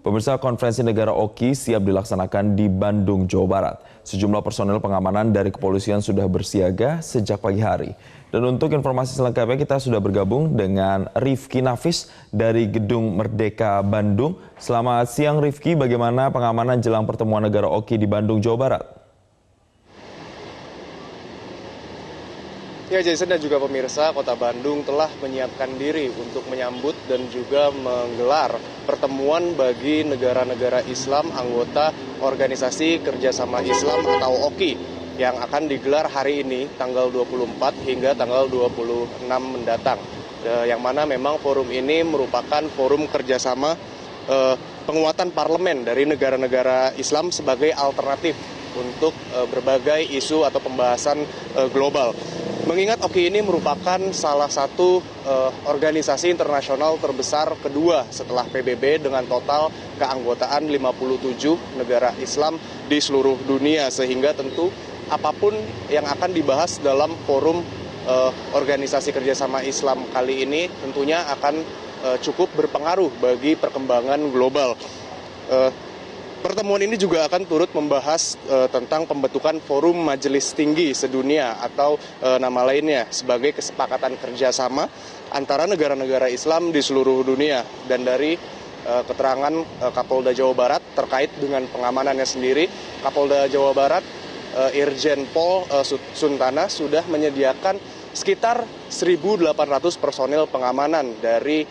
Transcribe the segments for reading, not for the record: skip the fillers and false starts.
Pemirsa, konferensi negara OKI siap dilaksanakan di Bandung, Jawa Barat. Sejumlah personel pengamanan dari kepolisian sudah bersiaga sejak pagi hari. Dan untuk informasi selengkapnya kita sudah bergabung dengan Rifki Nafis dari Gedung Merdeka Bandung. Selamat siang Rifki, bagaimana pengamanan jelang pertemuan negara OKI di Bandung, Jawa Barat? Ya, Jason dan juga pemirsa, Kota Bandung telah menyiapkan diri untuk menyambut dan juga menggelar pertemuan bagi negara-negara Islam anggota Organisasi Kerjasama Islam atau OKI yang akan digelar hari ini tanggal 24 hingga tanggal 26 mendatang. Yang mana memang forum ini merupakan forum kerjasama penguatan parlemen dari negara-negara Islam sebagai alternatif untuk berbagai isu atau pembahasan global. Mengingat OKI ini merupakan salah satu organisasi internasional terbesar kedua setelah PBB dengan total keanggotaan 57 negara Islam di seluruh dunia, sehingga tentu apapun yang akan dibahas dalam forum organisasi kerjasama Islam kali ini tentunya akan cukup berpengaruh bagi perkembangan global. Pertemuan ini juga akan turut membahas tentang pembentukan forum majelis tinggi sedunia atau nama lainnya sebagai kesepakatan kerjasama antara negara-negara Islam di seluruh dunia. Dan dari keterangan Kapolda Jawa Barat terkait dengan pengamanannya sendiri, Kapolda Jawa Barat Irjen Pol Suntana sudah menyediakan sekitar 1.800 personil pengamanan dari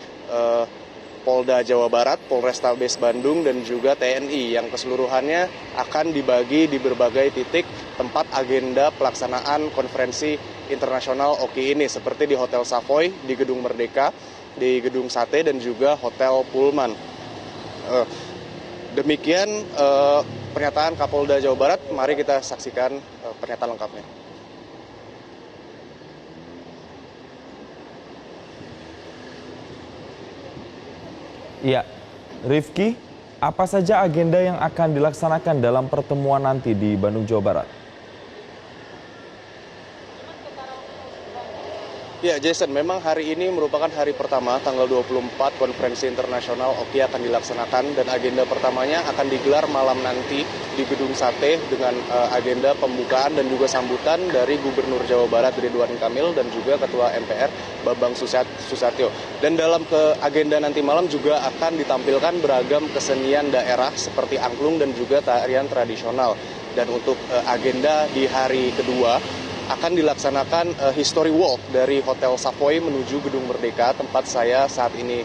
Polda Jawa Barat, Polrestabes Bandung, dan juga TNI yang keseluruhannya akan dibagi di berbagai titik tempat agenda pelaksanaan konferensi internasional OKI ini, seperti di Hotel Savoy, di Gedung Merdeka, di Gedung Sate, dan juga Hotel Pullman. Demikian pernyataan Kapolda Jawa Barat. Mari kita saksikan pernyataan lengkapnya. Ya, Rifki, apa saja agenda yang akan dilaksanakan dalam pertemuan nanti di Bandung, Jawa Barat? Ya, Jason, memang hari ini merupakan hari pertama, tanggal 24, konferensi internasional OKI akan dilaksanakan, dan agenda pertamanya akan digelar malam nanti di Gedung Sate dengan agenda pembukaan dan juga sambutan dari Gubernur Jawa Barat Ridwan Kamil dan juga Ketua MPR Bambang Susatyo. Dan dalam agenda nanti malam juga akan ditampilkan beragam kesenian daerah seperti angklung dan juga tarian tradisional. Dan untuk agenda di hari kedua akan dilaksanakan history walk dari Hotel Savoy menuju Gedung Merdeka, tempat saya saat ini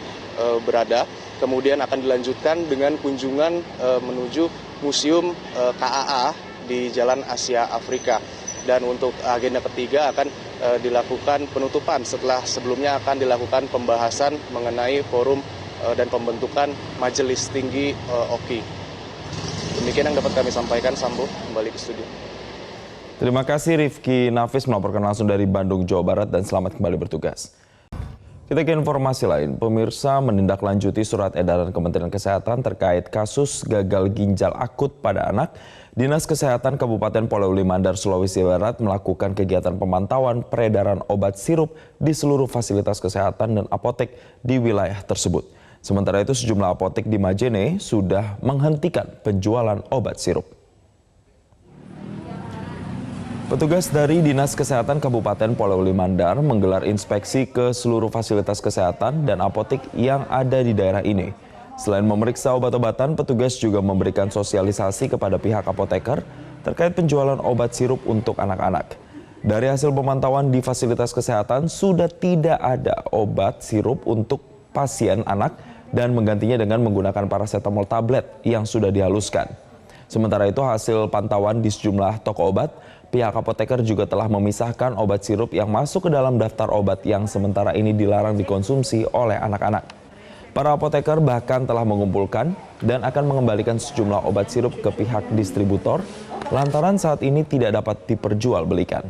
berada. Kemudian akan dilanjutkan dengan kunjungan menuju Museum KAA di Jalan Asia Afrika. Dan untuk agenda ketiga akan dilakukan penutupan setelah sebelumnya akan dilakukan pembahasan mengenai forum dan pembentukan majelis tinggi OKI. Demikian yang dapat kami sampaikan. Sambo, kembali ke studio. Terima kasih Rifki Nafis melaporkan langsung dari Bandung, Jawa Barat, dan selamat kembali bertugas. Kita ke informasi lain, pemirsa menindaklanjuti surat edaran Kementerian Kesehatan terkait kasus gagal ginjal akut pada anak. Dinas Kesehatan Kabupaten Polewali Mandar, Sulawesi Barat melakukan kegiatan pemantauan peredaran obat sirup di seluruh fasilitas kesehatan dan apotek di wilayah tersebut. Sementara itu sejumlah apotek di Majene sudah menghentikan penjualan obat sirup. Petugas dari Dinas Kesehatan Kabupaten Polewali Mandar menggelar inspeksi ke seluruh fasilitas kesehatan dan apotek yang ada di daerah ini. Selain memeriksa obat-obatan, petugas juga memberikan sosialisasi kepada pihak apoteker terkait penjualan obat sirup untuk anak-anak. Dari hasil pemantauan di fasilitas kesehatan, sudah tidak ada obat sirup untuk pasien anak dan menggantinya dengan menggunakan paracetamol tablet yang sudah dihaluskan. Sementara itu hasil pantauan di sejumlah toko obat, pihak apoteker juga telah memisahkan obat sirup yang masuk ke dalam daftar obat yang sementara ini dilarang dikonsumsi oleh anak-anak. Para apoteker bahkan telah mengumpulkan dan akan mengembalikan sejumlah obat sirup ke pihak distributor lantaran saat ini tidak dapat diperjualbelikan.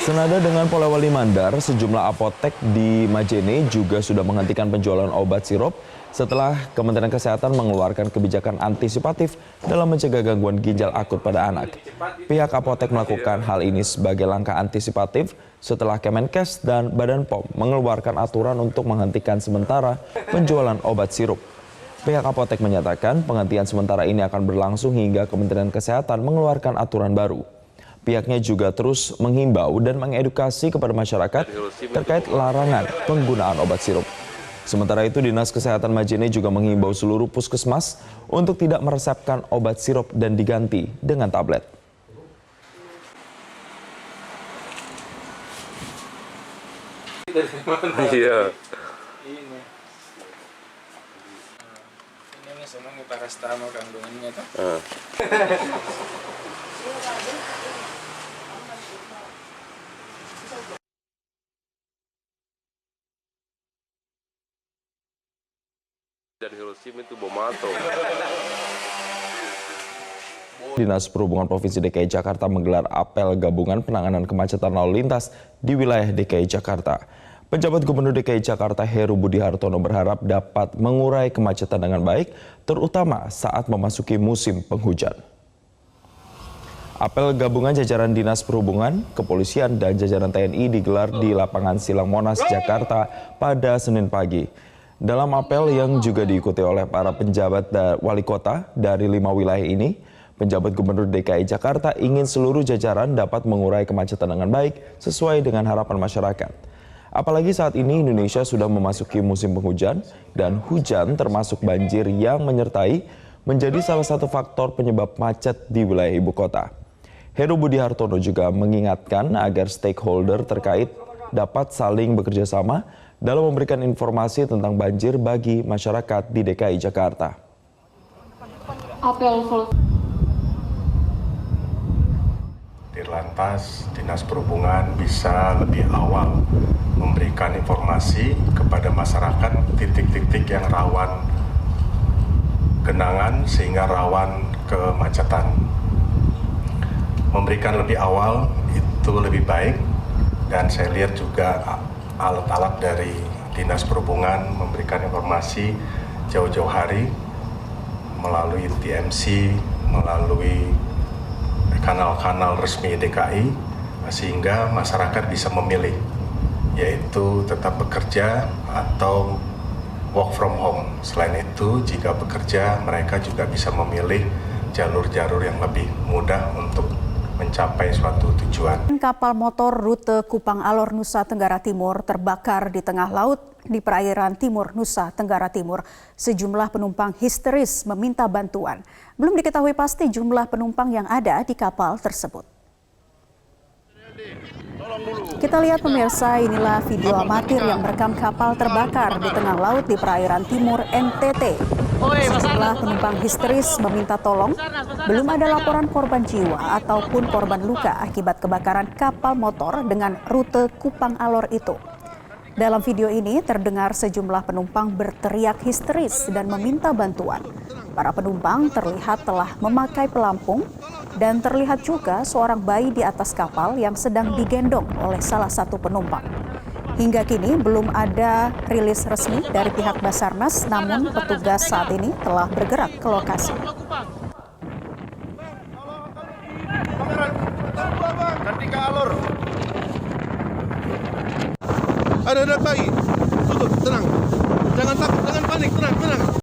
Senada dengan Polewali Mandar, sejumlah apotek di Majene juga sudah menghentikan penjualan obat sirup setelah Kementerian Kesehatan mengeluarkan kebijakan antisipatif dalam mencegah gangguan ginjal akut pada anak. Pihak apotek melakukan hal ini sebagai langkah antisipatif setelah Kemenkes dan Badan POM mengeluarkan aturan untuk menghentikan sementara penjualan obat sirup. Pihak apotek menyatakan penghentian sementara ini akan berlangsung hingga Kementerian Kesehatan mengeluarkan aturan baru. Pihaknya juga terus menghimbau dan mengedukasi kepada masyarakat terkait larangan penggunaan obat sirup. Sementara itu, Dinas Kesehatan Majene juga menghimbau seluruh puskesmas untuk tidak meresepkan obat sirup dan diganti dengan tablet. Iya. Ini senang paracetamol kandungannya tuh. Dari Hiroshima itu bom atom. Dinas Perhubungan Provinsi DKI Jakarta menggelar apel gabungan penanganan kemacetan lalu lintas di wilayah DKI Jakarta. Penjabat Gubernur DKI Jakarta Heru Budi Hartono berharap dapat mengurai kemacetan dengan baik, terutama saat memasuki musim penghujan. Apel gabungan jajaran Dinas Perhubungan, Kepolisian, dan jajaran TNI digelar di lapangan Silang Monas, Jakarta pada Senin pagi. Dalam apel yang juga diikuti oleh para penjabat dan wali kota dari 5 wilayah ini, penjabat Gubernur DKI Jakarta ingin seluruh jajaran dapat mengurai kemacetan dengan baik sesuai dengan harapan masyarakat. Apalagi saat ini Indonesia sudah memasuki musim penghujan dan hujan termasuk banjir yang menyertai menjadi salah satu faktor penyebab macet di wilayah ibu kota. Heru Budi Hartono juga mengingatkan agar stakeholder terkait dapat saling bekerja sama dalam memberikan informasi tentang banjir bagi masyarakat di DKI Jakarta. Dirlantas, Dinas Perhubungan bisa lebih awal memberikan informasi kepada masyarakat titik-titik yang rawan genangan sehingga rawan kemacetan. Memberikan lebih awal itu lebih baik, dan saya lihat juga alat-alat dari Dinas Perhubungan memberikan informasi jauh-jauh hari melalui TMC, melalui kanal-kanal resmi DKI, sehingga masyarakat bisa memilih, yaitu tetap bekerja atau work from home. Selain itu, jika bekerja, mereka juga bisa memilih jalur-jalur yang lebih mudah untuk mencapai suatu tujuan. Kapal motor rute Kupang Alor, Nusa Tenggara Timur terbakar di tengah laut di perairan timur Nusa Tenggara Timur. Sejumlah penumpang histeris meminta bantuan. Belum diketahui pasti jumlah penumpang yang ada di kapal tersebut. Kita lihat pemirsa, inilah video amatir yang merekam kapal terbakar di tengah laut di perairan timur NTT. Sejumlah penumpang histeris meminta tolong. Belum ada laporan korban jiwa ataupun korban luka akibat kebakaran kapal motor dengan rute Kupang Alor itu. Dalam video ini terdengar sejumlah penumpang berteriak histeris dan meminta bantuan. Para penumpang terlihat telah memakai pelampung dan terlihat juga seorang bayi di atas kapal yang sedang digendong oleh salah satu penumpang. Hingga kini belum ada rilis resmi dari pihak Basarnas, namun petugas saat ini telah bergerak ke lokasi. Ada bayi. Tutup, tenang. Jangan takut, jangan panik, tenang.